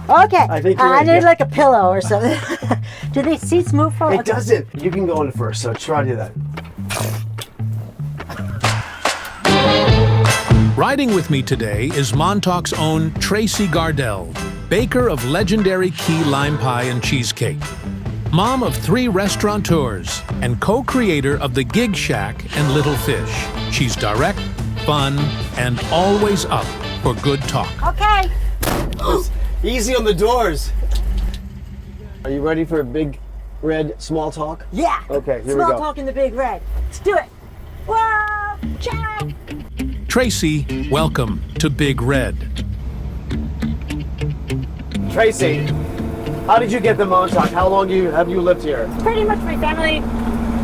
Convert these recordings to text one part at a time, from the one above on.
Okay. I think I you're need right. like a pillow or something. Do these seats move for? It doesn't. You can go in first, so try to do that. Riding with me today is Montauk's own Tracey Gardell, baker of legendary Keylime Pie and Cheesecake, mom of 3 restaurateurs, and co-creator of the Gig Shack and Little Fish. She's direct, fun, and always up for good talk. Okay. Easy on the doors. Are you ready for a big red small talk? Yeah. Okay, here Small we go. talk in the big red. Let's do it. Whoa, check. Tracey, welcome to Big Red. Tracey, how did you get to Montauk? How long have you lived here? Pretty much my family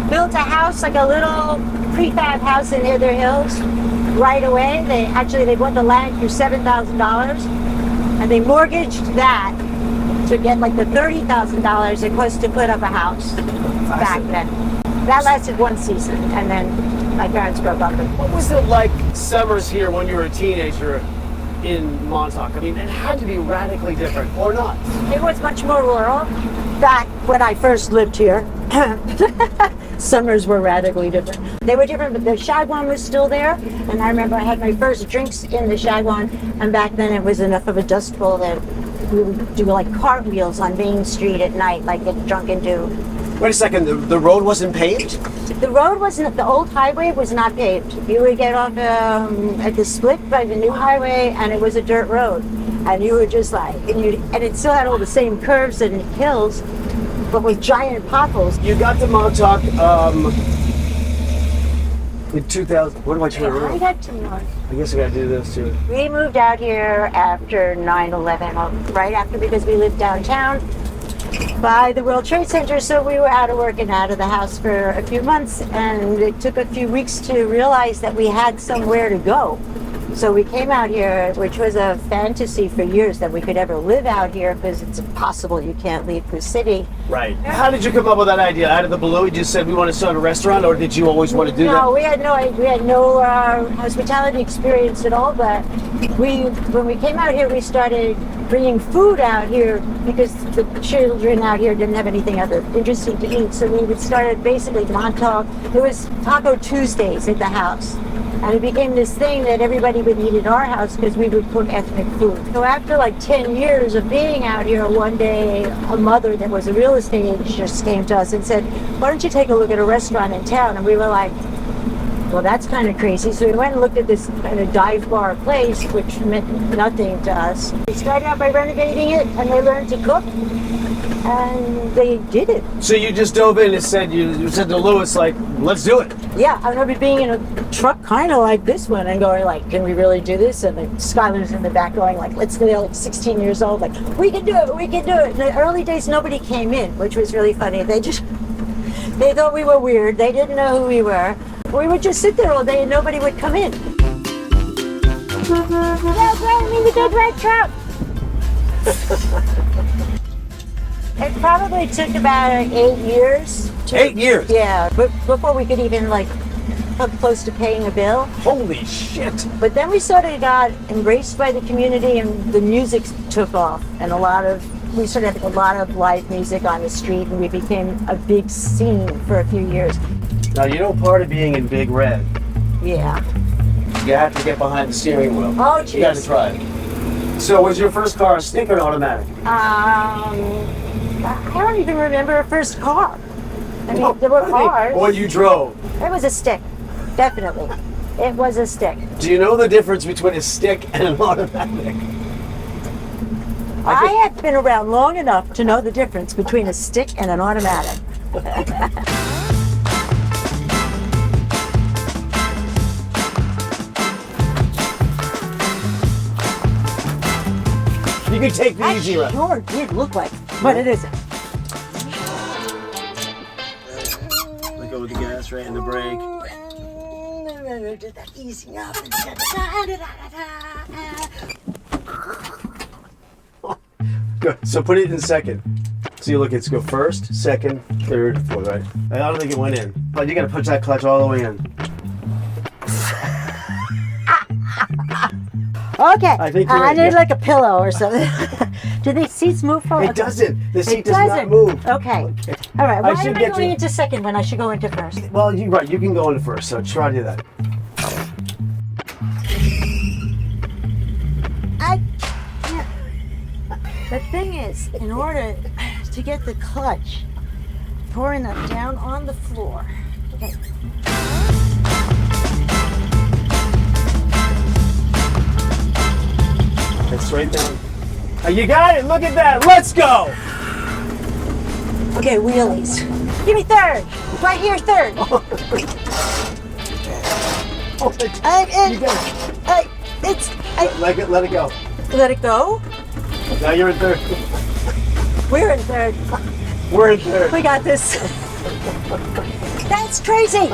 built a house, like a little prefab house in Hither Hills right away. They bought the land for $7,000 and they mortgaged that to get like the $30,000 it cost to put up a house back then. That lasted 1 season and then my parents broke up. What was it like summers here when you were a teenager in Montauk? I mean, it had to be radically different, or not? It was much more rural back when I first lived here. Summers were radically different. They were different, but the Shagwan was still there. And I remember I had my first drinks in the Shagwan, and back then it was enough of a dust bowl that we would do like cartwheels on Main Street at night, like get drunk and do. Wait a second, the road wasn't paved? The road wasn't, the old highway was not paved. You would get off at the split by the new highway, and it was a dirt road. And you were just like, and it still had all the same curves and hills, but with giant potholes. You got to Montauk in 2000. What am I trying to I remember? got to know. I guess I gotta do this too. We moved out here after 9/11, right after, because we lived downtown by the World Trade Center, so we were out of work and out of the house for a few months, and it took a few weeks to realize that we had somewhere to go. So we came out here, which was a fantasy for years that we could ever live out here because it's impossible. You can't leave the city. Right. How did you come up with that idea? Out of the blue, you just said we want to start a restaurant, or did you always want to do that? No, we had no hospitality experience at all. But when we came out here, we started bringing food out here because the children out here didn't have anything other interesting to eat. So we started basically Montauk. It was Taco Tuesdays at the house. And it became this thing that everybody would eat at our house because we would cook ethnic food. So after like 10 years of being out here, one day a mother that was a real estate agent just came to us and said, why don't you take a look at a restaurant in town? And we were like, well, that's kind of crazy. So we went and looked at this kind of dive bar place, which meant nothing to us. We started out by renovating it, and they learned to cook, and they did it. So you just dove in and said, you said to Lewis, like, let's do it. Yeah, I remember being in a truck kind of like this one and going like, can we really do this? And then Skylar's in the back going like, let's go, like 16 years old, like, we can do it, we can do it. In the early days, nobody came in, which was really funny. They thought we were weird. They didn't know who we were. We would just sit there all day and nobody would come in. Yeah, bring me the good red truck. It probably took about 8 years. 8 years? Yeah, but before we could even like come close to paying a bill. Holy shit. But then we sort of got embraced by the community and the music took off, and we sort of had a lot of live music on the street, and we became a big scene for a few years. Now, you know, part of being in Big Red, Yeah. you have to get behind the steering wheel. Oh, You got to jeez. try it. So was your first car a stick or an automatic? I don't even remember a first car. I mean, there were cars. Or you drove. It was a stick, definitely. It was a stick. Do you know the difference between a stick and an automatic? I have been around long enough to know the difference between a stick and an automatic. You can take the easy route. Sure did look like, but it isn't. Let go with the gas, right in the brake. Did that easy up. Good. So put it in second. So you look, it's go first, second, third, fourth, right? I don't think it went in. But you gotta push that clutch all the way in. Okay, I think you're I right, need yeah. like a pillow or something. Do these seats move forward? It doesn't. The seat It does not doesn't. move. Okay. All right. Why should am I get going you- into second when I should go into first? Well, you're right. You can go in first, so try to do that. I can't. The thing is, in order to get the clutch, pouring that down on the floor. Okay. It's right down. You got it. Look at that. Let's go. Okay, wheelies. Give me third. Right here, third. I'm in. You got it. Let it go. Let it go. Now you're in third. We're in third. We're in third. We got this. That's Tracey.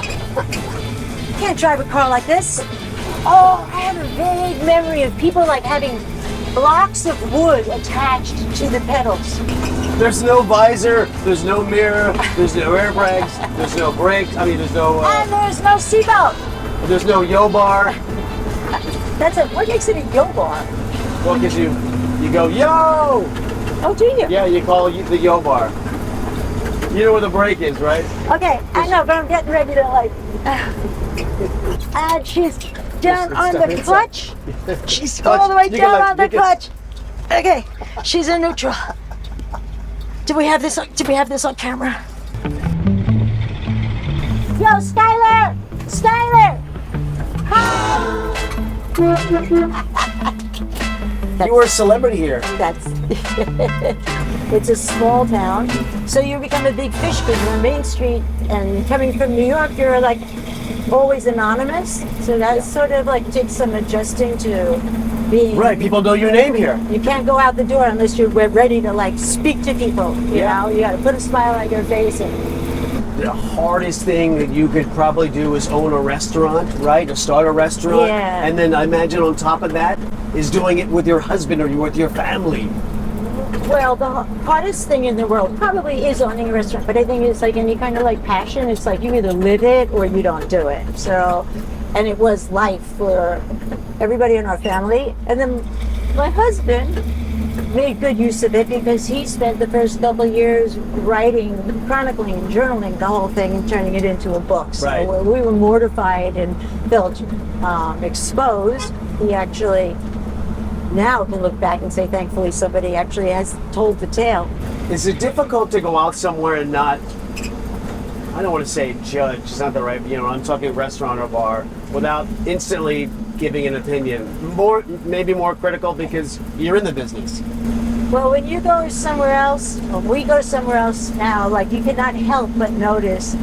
Can't drive a car like this. Oh, I have a vague memory of people like having blocks of wood attached to the pedals. There's no visor. There's no mirror. There's no airbags. There's no brakes. I mean, there's no. And there's no seatbelt. There's no yo bar. What makes it a yo bar? What gives you go yo? Oh, do you? Yeah, you call it the yo bar. You know where the brake is, right? Okay, I know, but I'm getting ready to like. And she's down on the clutch. She's all the way down on the clutch. Okay, she's in neutral. Do we have this on camera? Yo, Skylar! Skylar! Hi! You were a celebrity here. That's it's a small town, so you become a big fish because you're on Main Street, and coming from New York, you're like always anonymous. So that sort of like takes some adjusting to being Right, people know your name here. You can't go out the door unless you're ready to like speak to people. You know, you got to put a smile on your face. And The hardest thing that you could probably do is own a restaurant, right? Or start a restaurant. Yeah. And then I imagine on top of that is doing it with your husband or with your family. well, the hardest thing in the world probably is owning a restaurant, but I think it's like any kind of like passion. It's like you either live it or you don't do it. So, and it was life for everybody in our family. And then my husband made good use of it because he spent the first couple of years writing, chronicling, and journaling the whole thing and turning it into a book. So Right. we were mortified and felt exposed. He actually now can look back and say, thankfully, somebody actually has told the tale. Is it difficult to go out somewhere and not, I don't want to say judge, it's not the right, I'm talking restaurant or bar, without instantly giving an opinion? Maybe more critical because you're in the business. Well, when you go somewhere else, or we go somewhere else now, like you cannot help but notice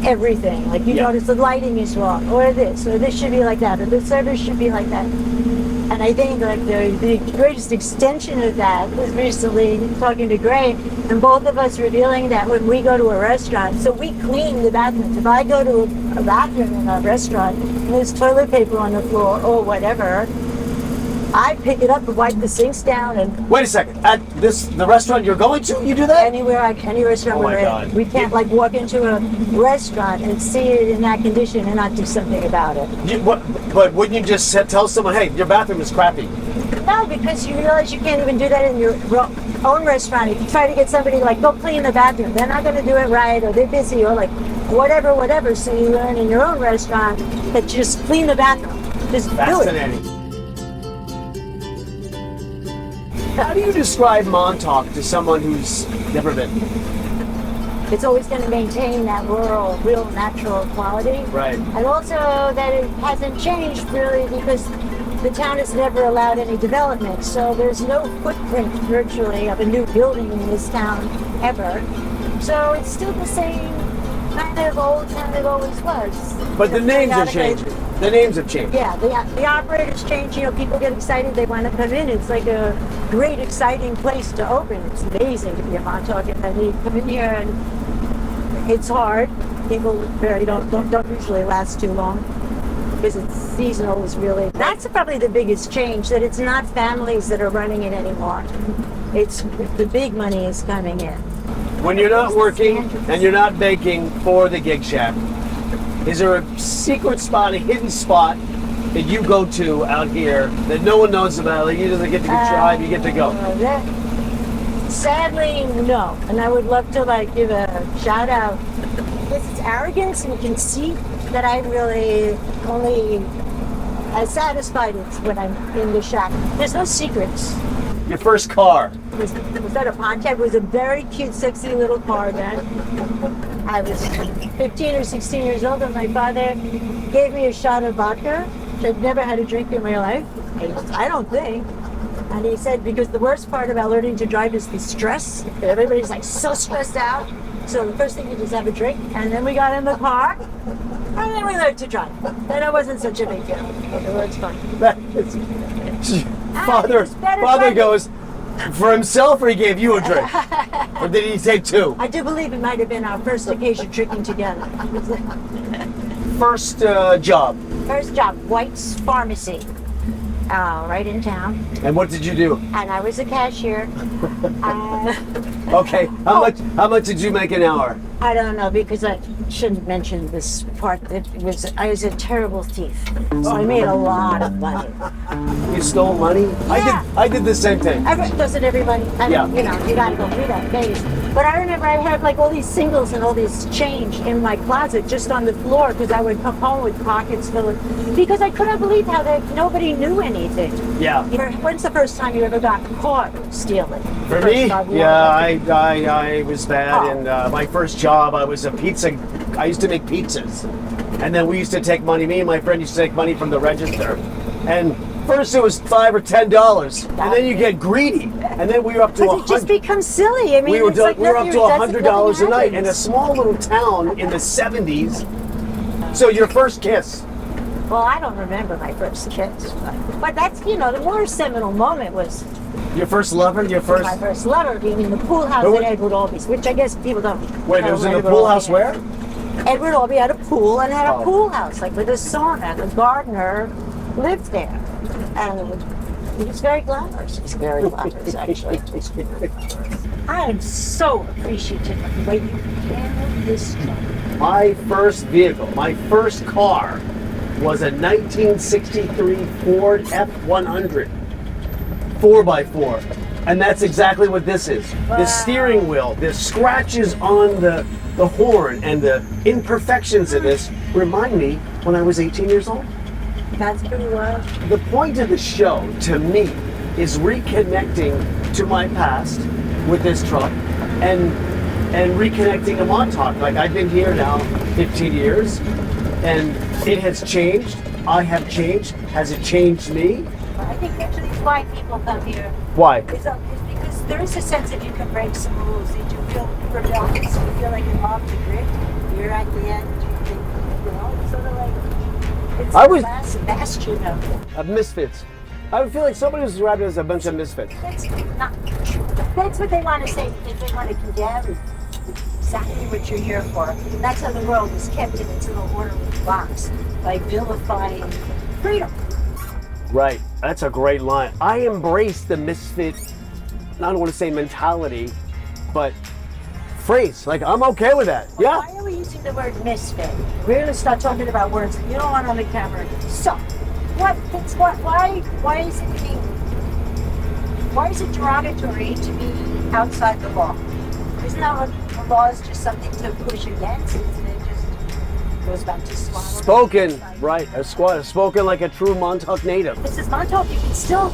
everything. Like you notice the lighting is wrong, or this should be like that, or the service should be like that. And I think like the greatest extension of that was recently talking to Gray, and both of us revealing that when we go to a restaurant, so we clean the bathrooms. If I go to a bathroom in a restaurant and there's toilet paper on the floor or whatever, I pick it up and wipe the sinks down. And Wait a second. At the restaurant you're going to, you do that? any restaurant Oh my we're in, God. we can't like walk into a restaurant and see it in that condition and not do something about it. But wouldn't you just tell someone, hey, your bathroom is crappy? No, because you realize you can't even do that in your own restaurant. If you try to get somebody like, go clean the bathroom, they're not going to do it right, or they're busy, or like whatever. So you learn in your own restaurant that just clean the bathroom. Just do it. Fascinating. How do you describe Montauk to someone who's never been? It's always going to maintain that rural, real natural quality. Right. And also that it hasn't changed really because the town has never allowed any development. So there's no footprint virtually of a new building in this town ever. So it's still the same kind of old town it always was. But the names have changed. The names have changed. Yeah, the operators change. People get excited. They want to come in. It's like a great, exciting place to open. It's amazing to be in Montauk, and then you come in here and it's hard. People don't usually last too long because it's seasonal. Is really that's probably the biggest change. That it's not families that are running it anymore. It's the big money is coming in. When you're not working and you're not baking for the Gig Shack, is there a secret spot, a hidden spot that you go to out here that no one knows about? Like you just get to try, you get to go. Sadly, no. And I would love to like give a shout out. This is arrogance and conceit that I really only as satisfied as when I'm in the shack. There's no secrets. Your first car. Was that a Pontiac? It was a very cute, sexy little car then. I was 15 or 16 years old and my father gave me a shot of vodka, which I'd never had a drink in my life. I don't think. And he said, because the worst part about learning to drive is the stress. Everybody's like so stressed out. So the first thing you do is have a drink. And then we got in the car. And then we learned to drive. And it wasn't such a big deal. It was fun. Father goes, for himself or he gave you a drink? Or did he take two? I do believe it might have been our first occasion drinking together. First job. First job, White's Pharmacy, right in town. And what did you do? And I was a cashier. Okay, how much did you make an hour? I don't know, because I shouldn't mention this part. I was a terrible thief. So I made a lot of money. You stole money? Yeah. I did the same thing. Doesn't everybody? Yeah. You know, you gotta go through that phase. But I remember I had like all these singles and all this change in my closet just on the floor because I would come home with pockets full of, because I couldn't believe how nobody knew anything. Yeah. When's the first time you ever got caught stealing? For me? Yeah, I was bad. And my first job, I was a pizza. I used to make pizzas. And then we used to take money, me and my friend used to take money from the register. And first it was $5 or $10. And then you get greedy. And then we were up to It just becomes silly. I mean, we were it's like up to $100 a night in a happens. small little town in the 70s. So your first kiss. Well, I don't remember my first kiss. But that's, the more seminal moment was Your first lover? my first lover being in the pool house at Edward Albee's, which I guess people don't. Wait, it was in the pool house where? Edward Albee had a pool and had a pool house, like with a sauna. The gardener lived there. And it was very glamorous. It was very glamorous, actually. I am so appreciative of the way you handled this truck. My first vehicle, my first car was a 1963 Ford F100. 4x4. And that's exactly what this is. Wow. The steering wheel, the scratches on the horn and the imperfections of this remind me when I was 18 years old. That's pretty wild. The point of the show, to me, is reconnecting to my past with this truck and reconnecting to Montauk. Like, I've been here now 15 years and it has changed. I have changed. Has it changed me? I think actually it's why people come here. Why? It's because there is a sense that you can break some rules. You do feel rebellious. You feel like you're off the grid. You're at the end. It's sort of like it's the last bastion of misfits. I would feel like somebody was described as a bunch of misfits. That's not true. That's what they want to say because they want to condemn exactly what you're here for. That's how the world is kept in its little orderly box by vilifying freedom. Right. That's a great line. I embrace the misfit, I don't want to say mentality, but phrase. Like, I'm okay with that. Yeah. Why are we using the word misfit? We're going to start talking about words that you don't want on the camera. So, why is it derogatory to be outside the law? Isn't that what the law is just something to push against? It just goes back to swallowing. Spoken, right, spoken like a true Montauk native. This is Montauk, you can still,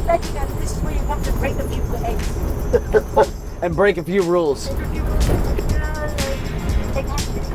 this is where you come to break a few eggs. And break a few rules. Take action.